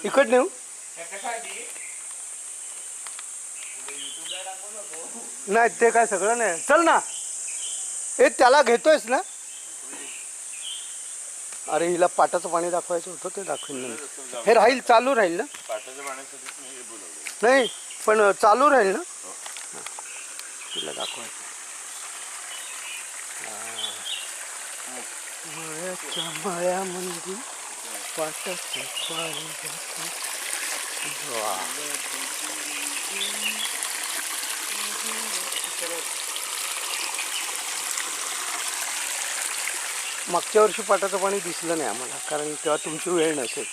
इकड नेऊ नाही ते काय सगळं नाही. चल ना, ए त्याला घेतोयस ना. अरे हिला पाटाचं पाणी दाखवायचं होतं, ते दाखवेल. हे राहील, चालू राहील ना. पाटाच्या पाण्यासाठी नाही पण चालू राहील ना. तिला दाखवायचं. मायाच्या मायामध्ये पाटाचं पाणी दाखव. मागच्या वर्षी पाटाचं पाणी दिसलं नाही आम्हाला, कारण तेव्हा तुमची वेळ नसेल.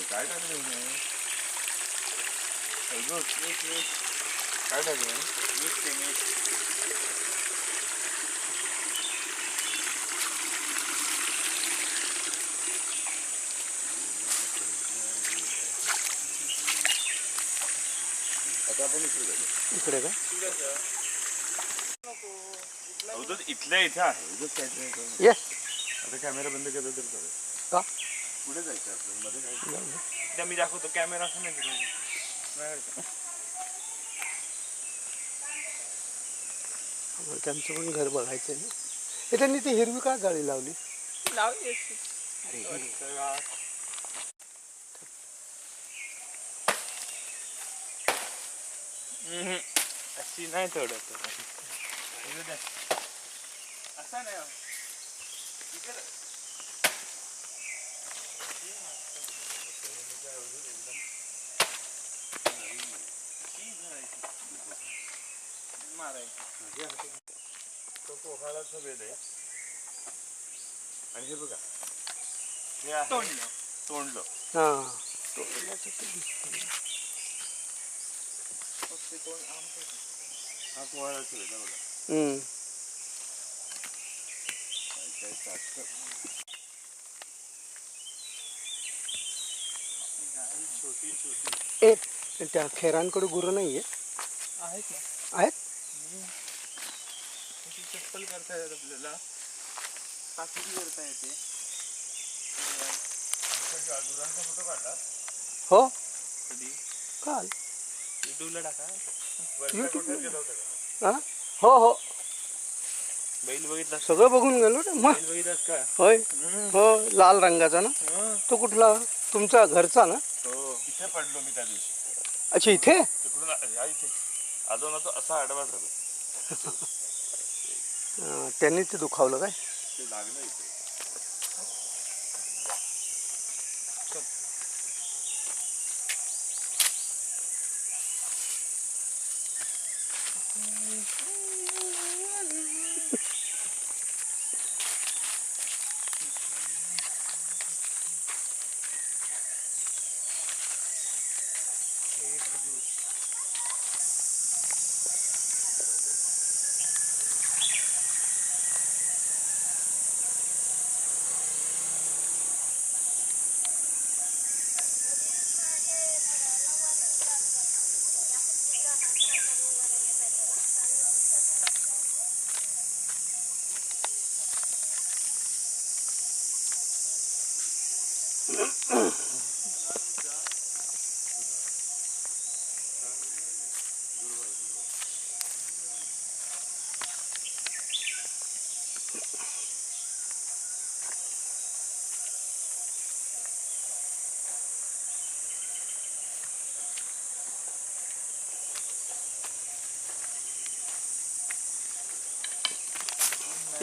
काय टाकलं काय टाकलं आता आपण इकडे का इथल्या इथे आहे. ये आता कॅमेरा बंद केला तर चालेल का. पुढे जायचं आपलं मध्ये काय मी दाखवतो कॅमेरा असं नाही. त्यांचं पण घर बघायचं आहे. हे त्यांनी ती हिरवी का जाळी लावली. अशी नाही थोडं असा नाही तो पोहाळाचा वेद आहे. आणि हे बघा हे तोंडलं तोंडलं हा हा पोहाळाचा वेद आहे बघा. छोटी छोटी ए त्या खेरांकडे गुरं नाहीये. आहेत ना. आहेत. चप्पल करता येत आपल्याला, पाकिटी करता येते. गुरांचा फोटो काढला हो कधी काल युट्यूबला टाका. गेला होता का. हा हो हो बैल बघितला सगळं बघून गेलो ना मग. बैल बघितलास का. होय हो लाल रंगाचा ना. तो कुठला तुमचा घरचा ना. हो इथे पडलो मी त्या दिवशी. अच्छा इथे तिकडून इथे आलो ना तो असा आडवा झाला. त्यांनी ते दुखावलं काय. ते लागलं इथे.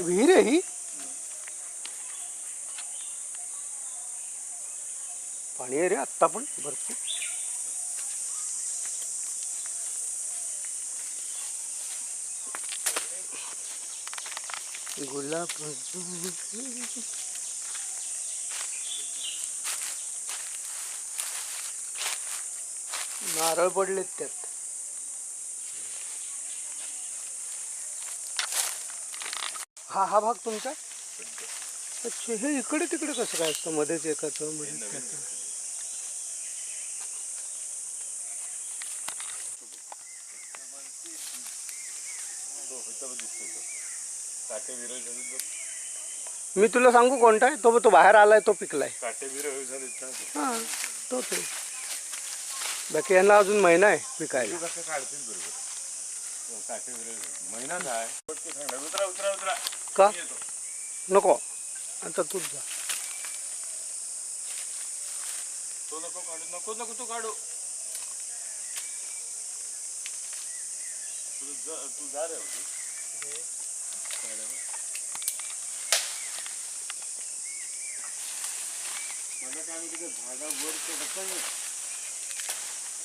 विहीर आहे ही. पाणी आहे रे आत्ता पण भरपूर. गुलाब नारळ पडलेत त्यात. हा हा भाग तुमचा. अच्छा हे इकडे तिकडे कसं काय असतं मध्येच एकाचं मध्ये. काटे विरळ झाले बघ. मी तुला सांगू कोणता आहे तो बाहेर आलाय तो पिकलाय. काटे विरळ झाले तर हां तोच आहे. बाकी यांना अजून महिना आहे पिकायला. कसं काढतील बरोबर. काटे विरळ झाले. महिनाच आहे. पटकन सांगणार. उतरा उतरा उतरा. का मी येतो. नको आता तूच जा. तो नको काढू. नको नको तू काढू. तू जा रे होती. मला काय माहिती झाडावर चढता येईल.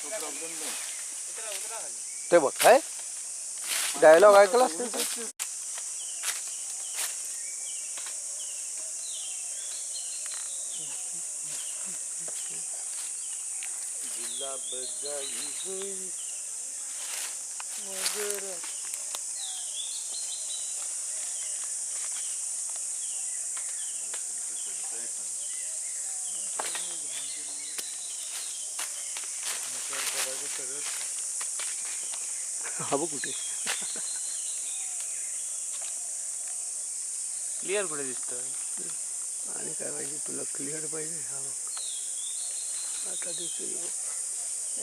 तो प्रॉब्लेम नाही. उतरा उतरा खाली. ते बघ काय डायलॉग ऐकला असतील. गुलाब जाई गई मगर हा बघ कुठे क्लिअर कुठे दिसतोय. आणि काय पाहिजे तुला क्लिअर पाहिजे. हा बघ आता दिसेल बघ.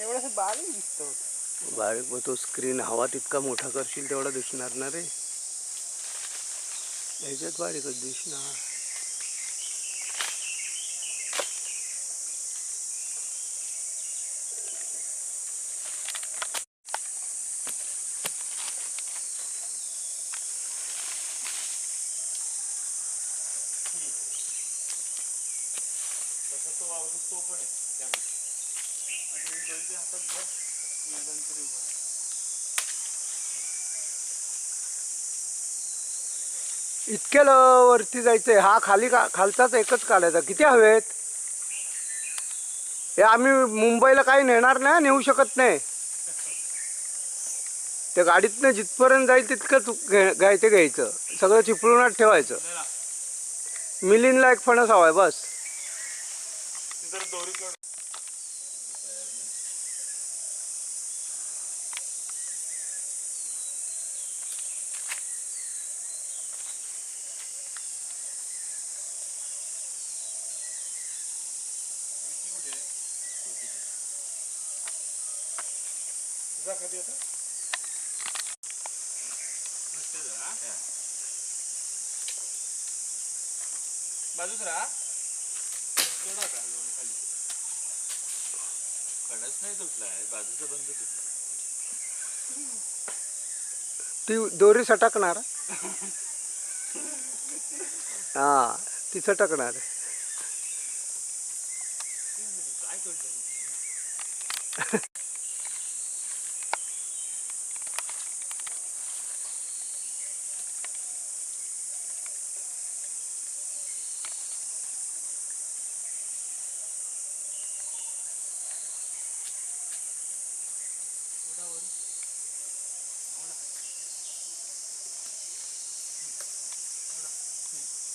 एवढंच बारीक दिसतो. बारीक बघ तो स्क्रीन हवा तितका मोठा करशील तेवढा दिसणार ना रे. ह्याच्यात बारीकच दिसणार. तसं तो औषध तो पण आहे त्यामध्ये. आणि ही गळती हातात घ्या. मैदान तरी उभा. इतक्या वरती जायचंय. हा खाली खालचाच एकच काढायचा. किती हवेत हे आम्ही मुंबईला काही नेणार नाही. नेऊ शकत नाही. त्या गाडीतनं जिथपर्यंत जाईल तितकंच घ्यायचं. सगळं चिपळूणात ठेवायचं. मिलिंदला एक फणस हवाय बस. तिथं दोरी काढ. जा खाली आता. बाजूच राहा. थोडा का खाली. खडच नाही तुटलाय. बाजूचा बंद तुटला. ती दोरी सटकणार. हा ती सटकणार. काय तुटलं.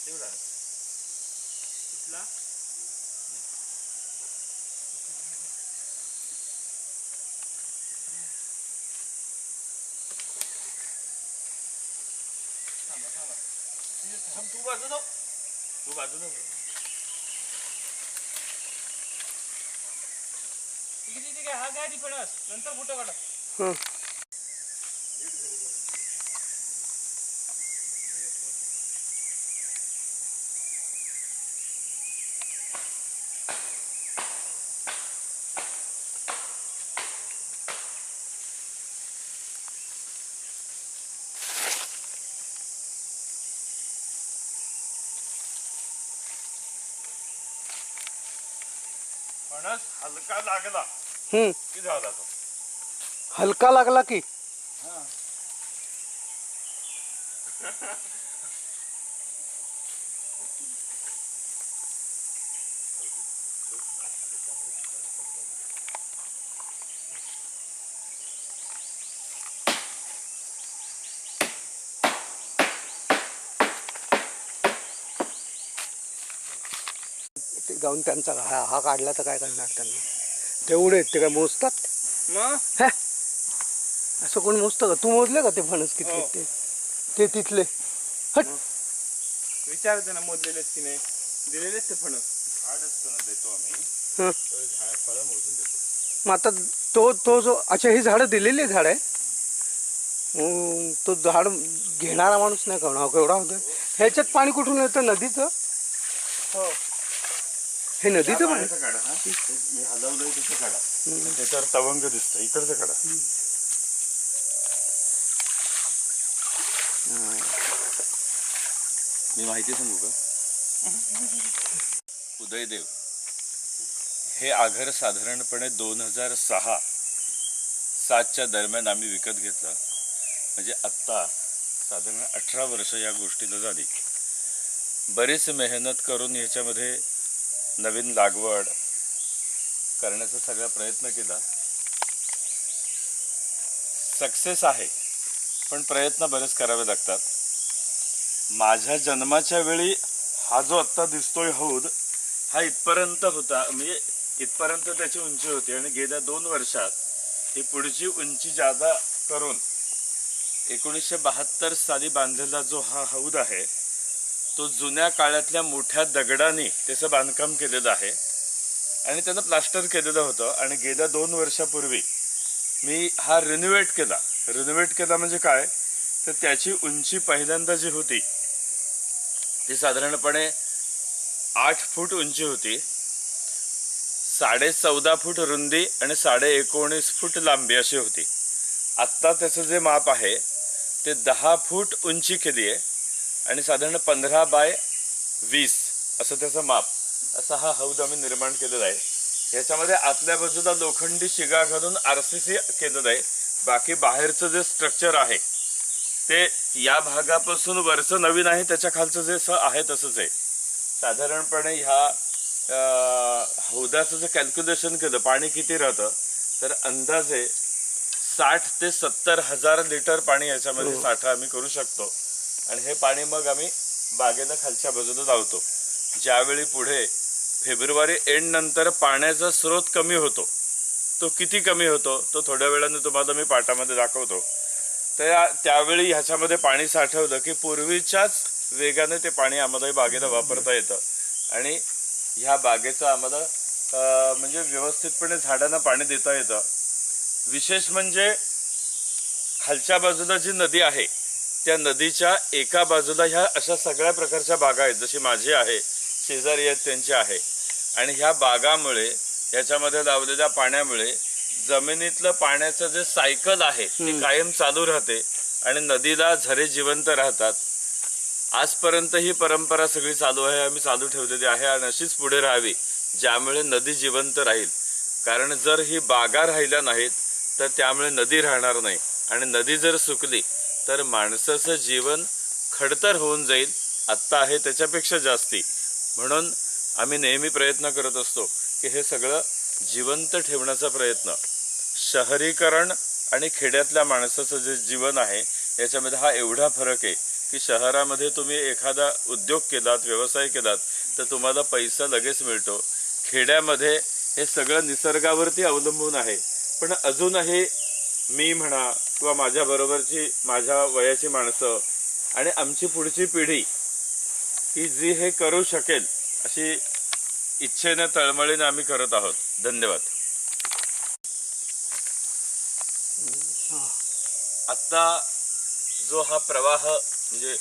एवढा कुठला. थांबा थांबा. तू बाजू नको. तू बाजू नको. ठीक आहे. हा गाडी पडस नंतर फोटो काढा. हं. फणस हलका लागला हं. की झाला तो. हलका लागला की ते जाऊन त्यांचा हा काढला तर काय करणार त्यांना. तेवढे ते काय मोजतात. मग असं कोण मोजतं का. तू मोजले का ते फणस किती ते तिथले. हट. विचारते ना मोजलेलेत की नाही, दिलेलेच ते फणस. झाड असताना देतो आम्ही, हं. तर झाड फळं मोजून देतो. मग आता तो जो अच्छा ही झाडं दिलेली झाड आहे. तो झाड घेणारा माणूस नाही कळणार केवढा होतं. ह्याच्यात पाणी कुठून येतं? नदीचं? हो, हे नदीचं पाणी? पाण्याचं काढा हा, मी हलवलंय त्याचं काढा. त्याच्यावर तवंग दिसतं, इकडचं काढा. मी माहिती सांगू का? उदयदेव हे आघर साधारणपणे 2006-07च्या दरम्यान आम्ही विकत घेतलं. म्हणजे आत्ता साधारण 18 वर्ष या गोष्टीला झाली. बरीच मेहनत करून ह्याच्यामध्ये नवीन लागवड करण्याचा सगळा प्रयत्न केला. सक्सेस आहे, पण प्रयत्न बरेच करावे लागतात. माझ्या जन्माच्या वेळी हा जो आत्ता दिसतोय हौद, हा इथपर्यंत होता, म्हणजे इथपर्यंत त्याची उंची होती. आणि गेल्या 2 वर्षात ही पुढची उंची जादा करून 1972 साली बांधलेला जो हा हौद आहे, तो जुन्या काळातल्या मोठ्या दगडाने त्याचं बांधकाम केलेलं आहे आणि त्यानं प्लास्टर केलेलं होतं. आणि गेल्या 2 वर्षापूर्वी मी हा रिनोव्हेट केला. रिनोव्हेट केला म्हणजे काय, तर त्याची उंची पहिल्यांदा जी होती ती साधारणपणे 8 फूट उंची होती, 14.5 फूट रुंदी आणि 19.5 फूट लांबी अशी होती. आत्ता त्याचं जे माप आहे ते 10 फूट उंची केली आहे आणि साधारण 15 बाय 20 असं त्याचं माप, असा हा हौद आम्ही निर्माण केलेला आहे. याच्यामध्ये आतल्या बाजूला लोखंडी शिगा घालून RCC केलेलं आहे. बाकी बाहेरचं जे स्ट्रक्चर आहे ते या भागापासून वरचं नवीन आहे, त्याच्या खालचं जे आहे तसंच आहे. साधारणपणे ह्या हौदाचं जे कॅल्क्युलेशन केलं पाणी किती राहतं, तर अंदाजे 60 ते 70 हजार लिटर पाणी याच्यामध्ये साठा आम्ही करू शकतो. आणि हे पाणी मग आम्ही बागेला खालच्या बाजूला लावतो. ज्यावेळी पुढे फेब्रुवारी एंड नंतर पाण्याचा स्रोत कमी होतो, तो किती कमी होतो तो थोड्या वेळाने तुम्हाला मी पाठामध्ये दाखवतो. तर त्यावेळी ह्याच्यामध्ये पाणी साठवलं की पूर्वीच्याच वेगाने ते पाणी आम्हाला बागेला वापरता येतं आणि ह्या बागेचं आम्हाला म्हणजे व्यवस्थितपणे झाडांना पाणी देता येतं. विशेष म्हणजे खालच्या बाजूला जी नदी आहे त्या नदीच्या एका बाजूला ह्या अशा सगळ्या प्रकारच्या बागा आहेत, जशी माझी आहे, शेजारी आहेत त्यांची आहे. आणि ह्या बागामुळे, ह्याच्यामध्ये लावलेल्या पाण्यामुळे जमिनीतलं पाण्याचं जे सायकल आहे ती कायम चालू राहते आणि नदीला झरे जिवंत राहतात. आजपर्यंत ही परंपरा सगळी चालू आहे, आम्ही चालू ठेवलेली आहे आणि अशीच पुढे राहावी, ज्यामुळे नदी जिवंत राहील. कारण जर ही बागा राहिल्या नाहीत तर त्यामुळे नदी राहणार नाही आणि नदी जर सुकली तर माणसाचं जीवन खडतर होऊन जाईल. आत्ता आहे त्याच्यापेक्षा जास्ती. म्हणून आम्ही नेहमी प्रयत्न करत असतो की हे सगळं जिवंत ठेवण्याचा प्रयत्न. शहरीकरण आणि खेड्यातल्या माणसाचं जे जीवन आहे याच्यामध्ये हा एवढा फरक आहे की शहरामध्ये तुम्ही एखादा उद्योग केलात, व्यवसाय केलात तर तुम्हाला पैसा लगेच मिळतो. खेड्यामध्ये हे सगळं निसर्गावरती अवलंबून आहे. पण अजूनही मी म्हणा किंवा माझ्या बरोबरची, माझ्या वयाची माणसं आणि आमची पुढची पिढी की जी हे करू शकेल अशी इच्छेने, तळमळीने आम्ही करत आहोत. धन्यवाद. आता जो हा प्रवाह म्हणजे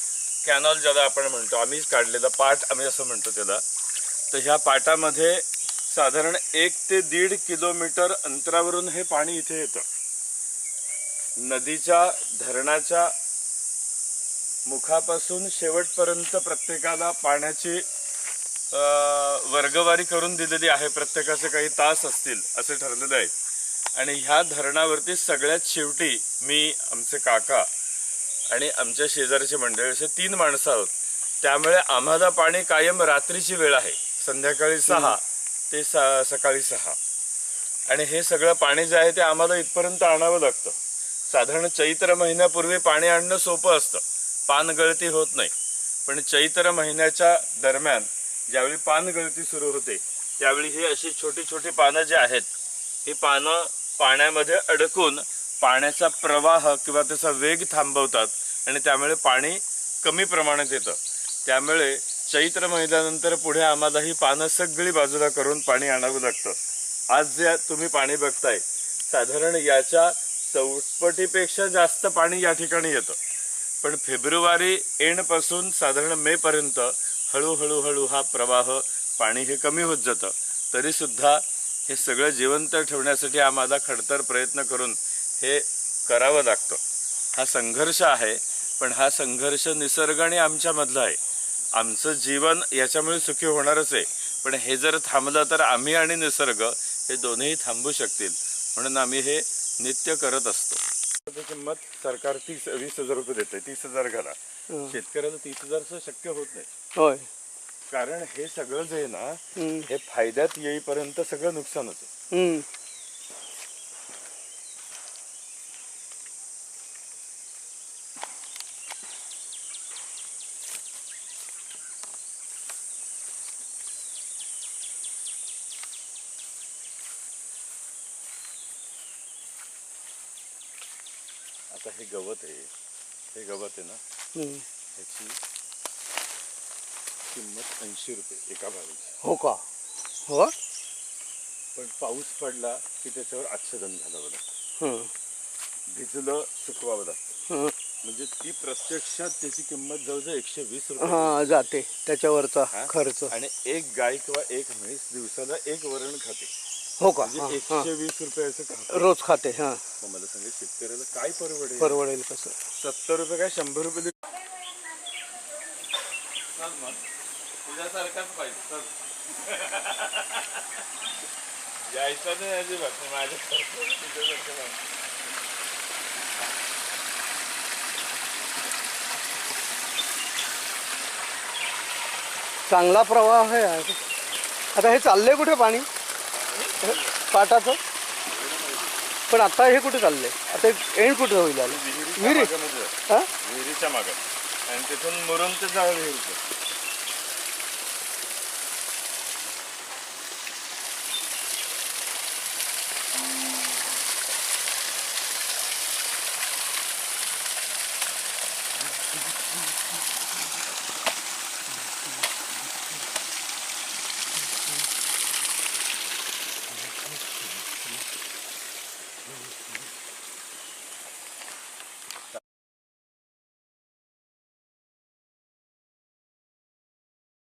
कॅनॉल ज्याला आपण म्हणतो, आम्हीच काढलेला पाट आम्ही असं म्हणतो त्याला, तर ह्या पाटामध्ये साधारण 1 ते 1.5 किलोमीटर अंतरावरून हे पाणी इथे येतं. नदीच्या, धरणाच्या मुखापासून शेवटपर्यंत प्रत्येकाला पाण्याची वर्गवारी करून दिलेली आहे. प्रत्येकाचे काही तास असतील असे ठरलेले आहेत. आणि ह्या धरणावरती सगळ्यात शेवटी मी, आमचे काका आणि आमच्या शेजारची मंडळी असे 3 माणसं आहोत. त्यामुळे आम्हाला पाणी कायम रात्रीची वेळ आहे, संध्याकाळी 6 ते सकाळी 6. आणि हे सगळं पाणी जे आहे ते आम्हाला इथपर्यंत आणावं लागतं. साधारण चैत्र महिन्यापूर्वी पाणी आणणं सोपं असतं, पानगळती होत नाही. पण चैत्र महिन्याच्या दरम्यान ज्यावेळी पानगळती सुरू होते त्यावेळी ही अशी छोटी छोटी पानं जी आहेत, ही पानं पाण्यामध्ये अडकून पाण्याचा प्रवाह किंवा त्याचा वेग थांबवतात आणि त्यामुळे पाणी कमी प्रमाणात येतं. त्यामुळे चैत्र महिन्यानंतर पुढे आम्हाला ही पानं सगळी बाजूला करून पाणी आणावं लागतं. आज जे तुम्ही पाणी बघताय साधारण याच्या चौपटीपेक्षा जास्त पाणी या ठिकाणी येतं. पण फेब्रुवारी एंडपासून साधारण मे पर्यंत हळूहळू हा प्रवाह पाणी हे कमी होत जातं. तरी सुद्धा हे सगळं जिवंत ठेवण्यासाठी आम्हाला खडतर प्रयत्न करून हे करावं लागतं. हा संघर्ष आहे, पण हा संघर्ष निसर्ग आणि आमच्यामधला आहे. आमचं जीवन याच्यामुळे सुखी होणारच आहे, पण हे जर थांबलं तर आम्ही आणि निसर्ग हे दोन्ही थांबू शकतील. म्हणून आम्ही हे नित्य करत असतो. किंमत सरकार 20,000 रुपये देते, 30,000 घाला. शेतकऱ्याला 30,000 शक्य होत नाही. होय. कारण हे सगळं जे आहे ना, हे फायद्यात येईपर्यंत सगळं नुकसान होतं. आता हे गवत आहे, हे गवत आहे ना, ह्याची किंमत 80 रुपये एका भागाची. हो का? हो. पण पाऊस पडला की त्याच्यावर आच्छादन घालावं लागतं, भिजलं सुकवावं लागतं. म्हणजे ती प्रत्यक्षात त्याची किंमत जवळजवळ 120 रुपये. हा, जाते त्याच्यावरचा खर्च. आणि एक गाय किंवा एक म्हैस दिवसाला एक वरण खाते. हो का? म्हणजे 120 रुपयाचं खाते. रोज खाते. हा, मग मला सांगा शेतकऱ्याला काय परवडेल? परवडेल कसं? 70 रुपये काय 100 रुपये तुझ्यासारखाच पाहिजे. यायचं नाही अजिबात माझ्या. चांगला प्रवाह आहे. आता हे चाललंय कुठे पाणी पाटाचं? पण आता हे कुठे चाललंय? आता एंड कुठे होईल? विहिरी. विहिरीच्या मागे आणि तिथून मुरुम ते जावं विहिरीचं.